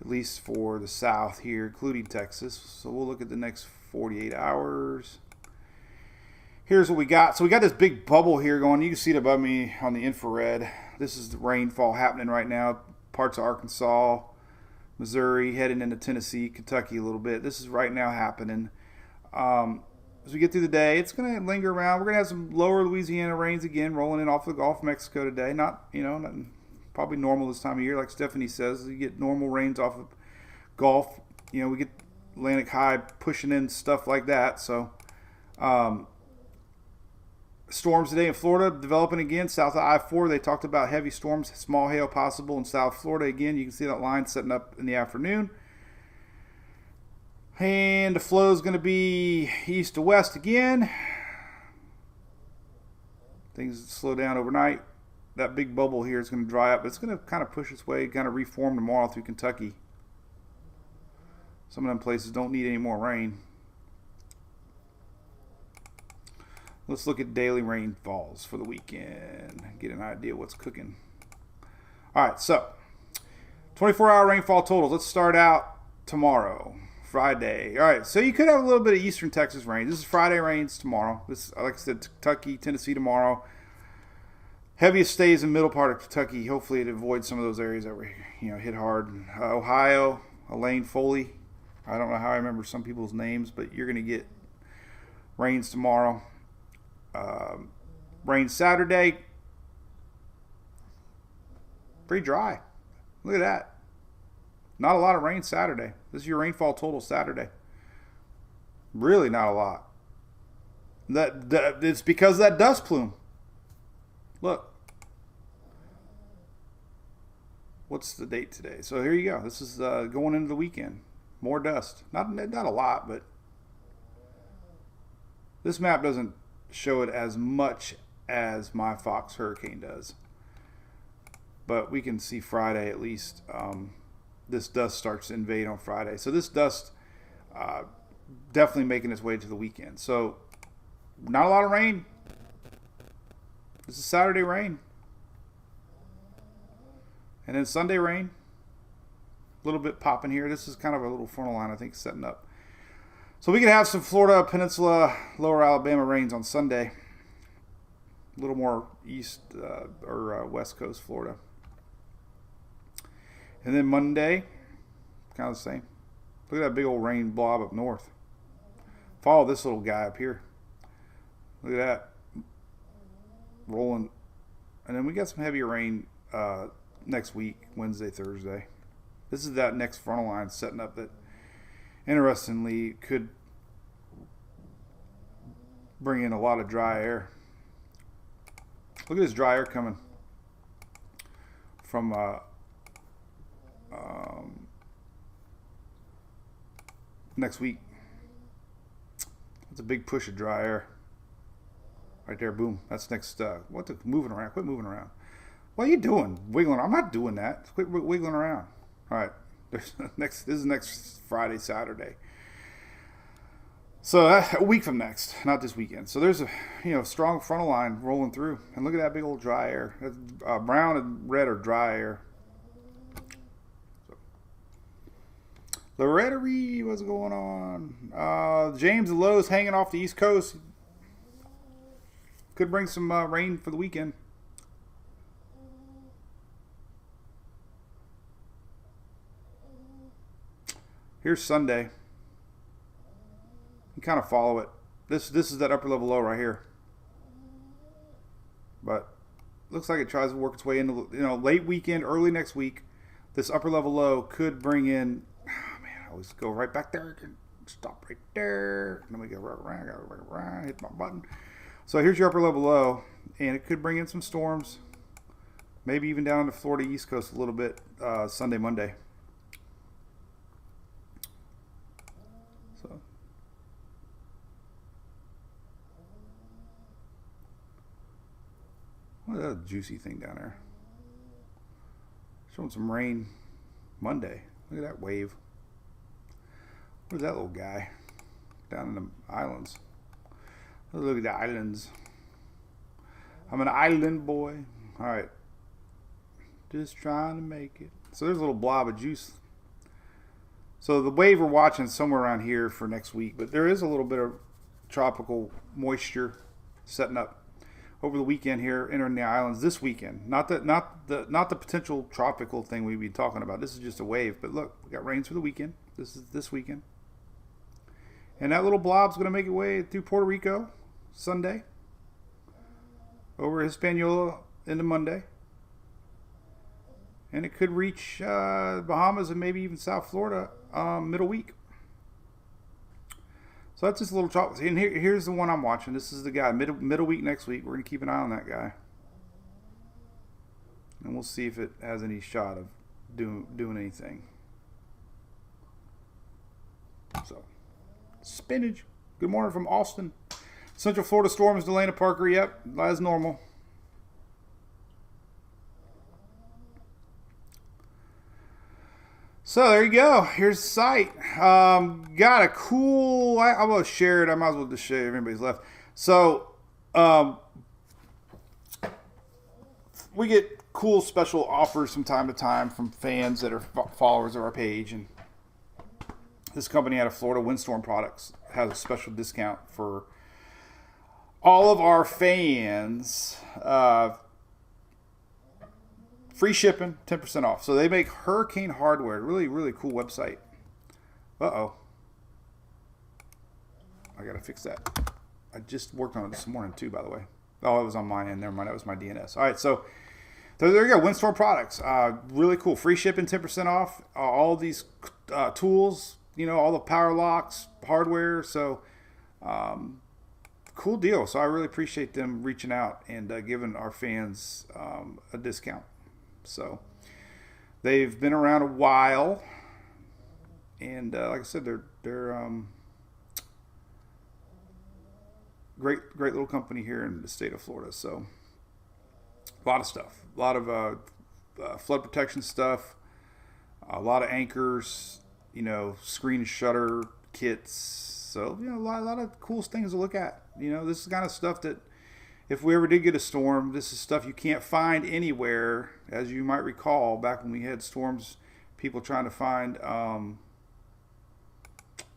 At least for the south here, including Texas. So we'll look at the next 48 hours. Here's what we got. So we got this big bubble here going. You can see it above me on the infrared. This is the rainfall happening right now. Parts of Arkansas, Missouri, heading into Tennessee, Kentucky a little bit. This is right now happening. As we get through the day, it's going to linger around. We're going to have some lower Louisiana rains again, rolling in off the Gulf of Mexico today. Not probably normal this time of year, like Stephanie says. You get normal rains off of Gulf. We get Atlantic high pushing in stuff like that. So storms today in Florida developing again. South of I-4, they talked about heavy storms, small hail possible in South Florida. Again, you can see that line setting up in the afternoon. And the flow is going to be east to west again. Things slow down overnight. That big bubble here is going to dry up. It's going to kind of push its way, kind of reform tomorrow through Kentucky. Some of them places don't need any more rain. Let's look at daily rainfalls for the weekend. Get an idea what's cooking. All right, so 24-hour rainfall totals. Let's start out tomorrow, Friday. All right, so you could have a little bit of eastern Texas rain. This is Friday rains tomorrow. This, like I said, Kentucky, Tennessee tomorrow. Heaviest stays in the middle part of Kentucky. Hopefully it avoids some of those areas that were hit hard. Ohio, Elaine Foley. I don't know how I remember some people's names, but you're going to get rains tomorrow. Rain Saturday. Pretty dry. Look at that. Not a lot of rain Saturday. This is your rainfall total Saturday. Really not a lot. That it's because of that dust plume. Look. What's the date today? So here you go. This is going into the weekend. More dust. Not a lot, but this map doesn't show it as much as my Fox Hurricane does. But we can see Friday at least. This dust starts to invade on Friday. So this dust definitely making its way to the weekend. So not a lot of rain. This is Saturday rain. And then Sunday rain. A little bit popping here. This is kind of a little frontal line, I think, setting up. So we could have some Florida Peninsula, lower Alabama rains on Sunday. A little more east or west coast Florida. And then Monday, kind of the same. Look at that big old rain blob up north. Follow this little guy up here. Look at that. Rolling. And then we got some heavier rain next week, Wednesday, Thursday. This is that next frontal line setting up that, interestingly, could bring in a lot of dry air. Look at this dry air coming from next week. That's a big push of dry air. Right there, boom. That's next. Moving around? Quit moving around. What are you doing? Wiggling? I'm not doing that. Quit wiggling around. All right. This is next Friday, Saturday. So a week from next, not this weekend. So there's a strong frontal line rolling through, and look at that big old dry air. Brown and red are dry air. So, Lorettery, what's going on? James Lowe's hanging off the East Coast. Could bring some rain for the weekend. Here's Sunday. You kind of follow it. This is that upper level low right here. But looks like it tries to work its way into late weekend, early next week. This upper level low could bring in. Oh man, I always go right back there. Stop right there. And then we go right around. Hit my button. So here's your upper level low, and it could bring in some storms, maybe even down to Florida East Coast a little bit Sunday, Monday. So what is that juicy thing down there? Showing some rain Monday. Look at that wave. Where's that little guy? Down in the islands. Look at the islands. I'm an island boy. All right. Just trying to make it. So there's a little blob of juice. So the wave we're watching is somewhere around here for next week, but there is a little bit of tropical moisture setting up over the weekend here, entering the islands this weekend. Not the potential tropical thing we'd be talking about. This is just a wave. But look, we got rains for the weekend. This is this weekend. And that little blob's going to make its way through Puerto Rico Sunday, over Hispaniola into Monday, and it could reach Bahamas and maybe even South Florida middle week. So that's just a little chop. And here's the one I'm watching. This is the guy middle week next week. We're going to keep an eye on that guy, and we'll see if it has any shot of doing anything. So. Spinach. Good morning from Austin. Central Florida storms, Delana Parker. Yep, as normal. So there you go. Here's the site. Got a cool. I'm gonna share it. I might as well just share it if anybody's left. So we get cool special offers from time to time from fans that are followers of our page, and this company out of Florida, Windstorm Products, has a special discount for all of our fans. Free shipping, 10% off. So they make hurricane hardware. Really, really cool website. Uh-oh. I got to fix that. I just worked on it this morning, too, by the way. Oh, it was on my end. Never mind. That was my DNS. All right, so there you go. Windstorm Products. Really cool. Free shipping, 10% off. All these tools. All the power locks, hardware. So, cool deal. So I really appreciate them reaching out and giving our fans a discount. So they've been around a while, and like I said, they're great little company here in the state of Florida. So a lot of stuff, a lot of flood protection stuff, a lot of anchors. Screen and shutter kits. So, a lot of cool things to look at. This is the kind of stuff that if we ever did get a storm, this is stuff you can't find anywhere. As you might recall, back when we had storms, people trying to find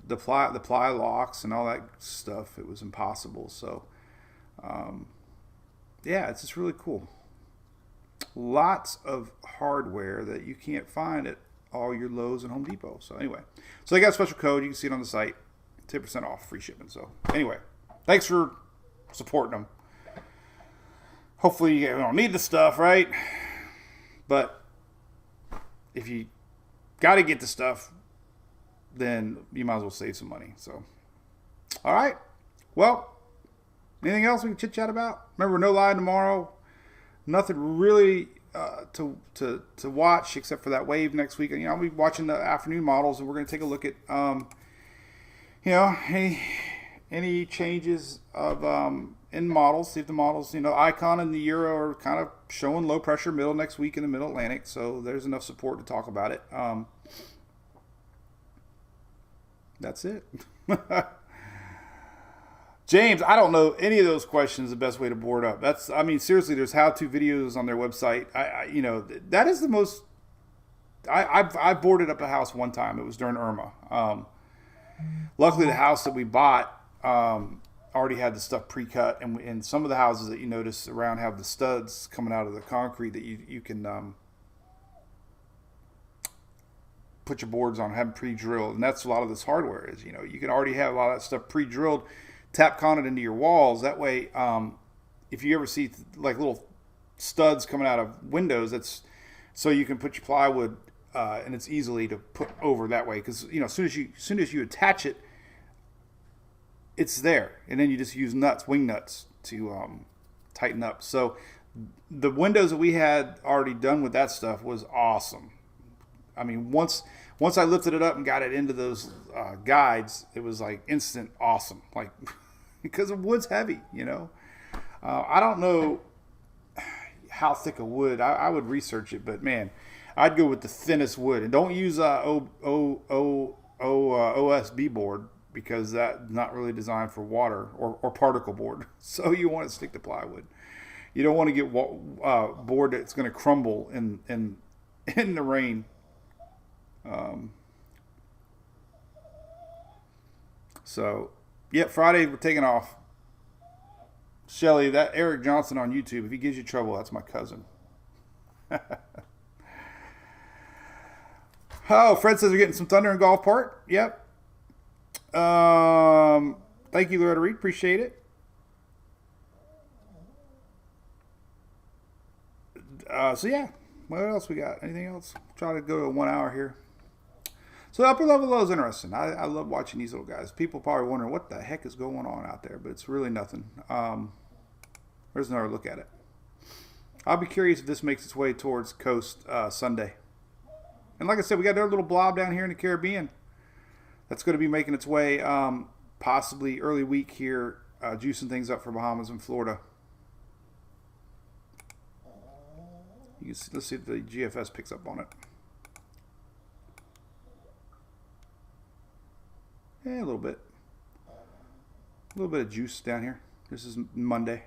the ply locks and all that stuff, it was impossible. So, yeah, it's just really cool. Lots of hardware that you can't find at all your Lowe's and Home Depot. So anyway, they got a special code. You can see it on the site. 10% off, free shipping. So anyway, thanks for supporting them. Hopefully you don't need the stuff, right? But if you got to get the stuff, then you might as well save some money. So, all right. Well, anything else we can chit chat about? Remember, no live tomorrow. Nothing really to watch except for that wave next week. I'll be watching the afternoon models, and we're going to take a look at any changes of in models. See if the models, Icon and the Euro are kind of showing low pressure middle next week in the Middle Atlantic, so there's enough support to talk about it. That's it. James, I don't know any of those questions. The best way to board up. Seriously, there's how-to videos on their website. That is the most. I boarded up a house one time. It was during Irma. Luckily, the house that we bought already had the stuff pre-cut, and some of the houses that you notice around have the studs coming out of the concrete that you can put your boards on, have them pre-drilled, and that's a lot of this hardware is. You can already have a lot of that stuff pre-drilled, Tapcon it into your walls. That way, if you ever see like little studs coming out of windows, that's so you can put your plywood, and it's easily to put over that way, because as soon as you attach it, it's there, and then you just use wing nuts to tighten up. So the windows that we had already done with that stuff was awesome. Once I lifted it up and got it into those guides, it was like instant awesome. Like because the wood's heavy, I don't know how thick a wood. I would research it, but man, I'd go with the thinnest wood, and don't use OSB board, because that's not really designed for water, or particle board. So you want to stick to plywood. You don't want to get board that's going to crumble in the rain. Friday we're taking off. Shelly, that Eric Johnson on YouTube, if he gives you trouble, that's my cousin. Oh, Fred says we're getting some thunder in Gulf Port. Yep. Thank you, Loretta Reed. Appreciate it. What else we got? Anything else? Try to go to 1 hour here. So upper level low is interesting. I love watching these little guys. People probably wondering what the heck is going on out there, but it's really nothing. There's another look at it. I'll be curious if this makes its way towards coast Sunday. And like I said, we got our little blob down here in the Caribbean that's going to be making its way possibly early week here, juicing things up for Bahamas and Florida. Let's see if the GFS picks up on it. Yeah, a little bit. A little bit of juice down here. This is Monday.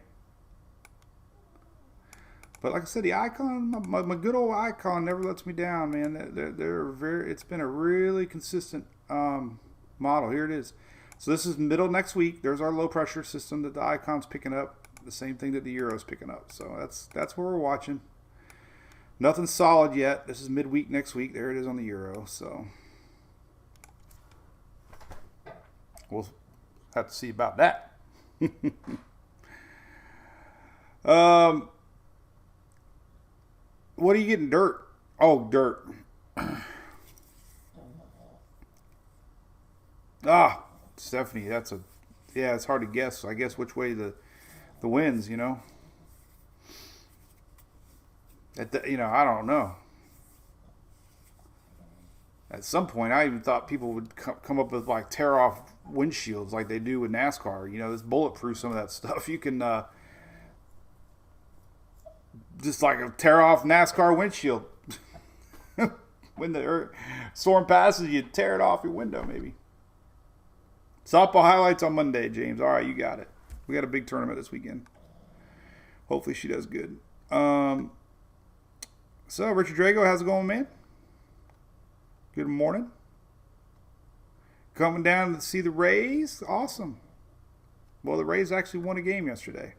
But like I said, the Icon, my good old Icon never lets me down, man. They're very. It's been a really consistent model. Here it is. So this is middle next week. There's our low pressure system that the Icon's picking up. The same thing that the Euro's picking up. So that's where we're watching. Nothing solid yet. This is midweek next week. There it is on the Euro. So we'll have to see about that. What are you getting? Dirt? Oh, dirt. Stephanie, it's hard to guess. I guess which way the winds, I don't know. At some point, I even thought people would come up with like tear off windshields like they do with NASCAR. It's bulletproof, some of that stuff. You can just like a tear off NASCAR windshield. When the storm passes, you tear it off your window, maybe. Softball highlights on Monday, James. All right, you got it. We got a big tournament this weekend. Hopefully she does good. So, Richard Drago, how's it going, man? Good morning. Coming down to see the Rays? Awesome. Well, the Rays actually won a game yesterday.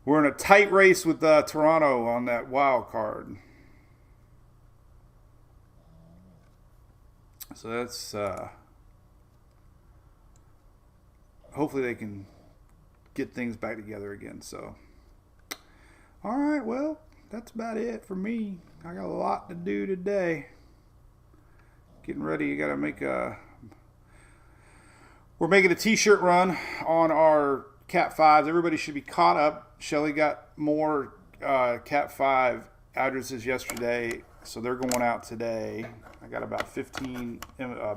We're in a tight race with Toronto on that wild card. So that's hopefully they can get things back together again. So, all right, well, that's about it for me. I got a lot to do today. Getting ready. You got to make we're making a t-shirt run on our Cat 5s. Everybody should be caught up. Shelly got more Cat 5 addresses yesterday, so they're going out today. I got about 15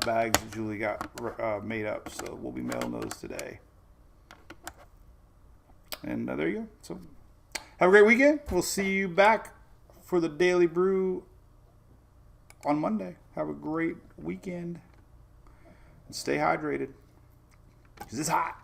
bags that Julie got made up, so we'll be mailing those today. And there you go. So have a great weekend. We'll see you back for the Daily Brew on Monday. Have a great weekend. And stay hydrated, because it's hot.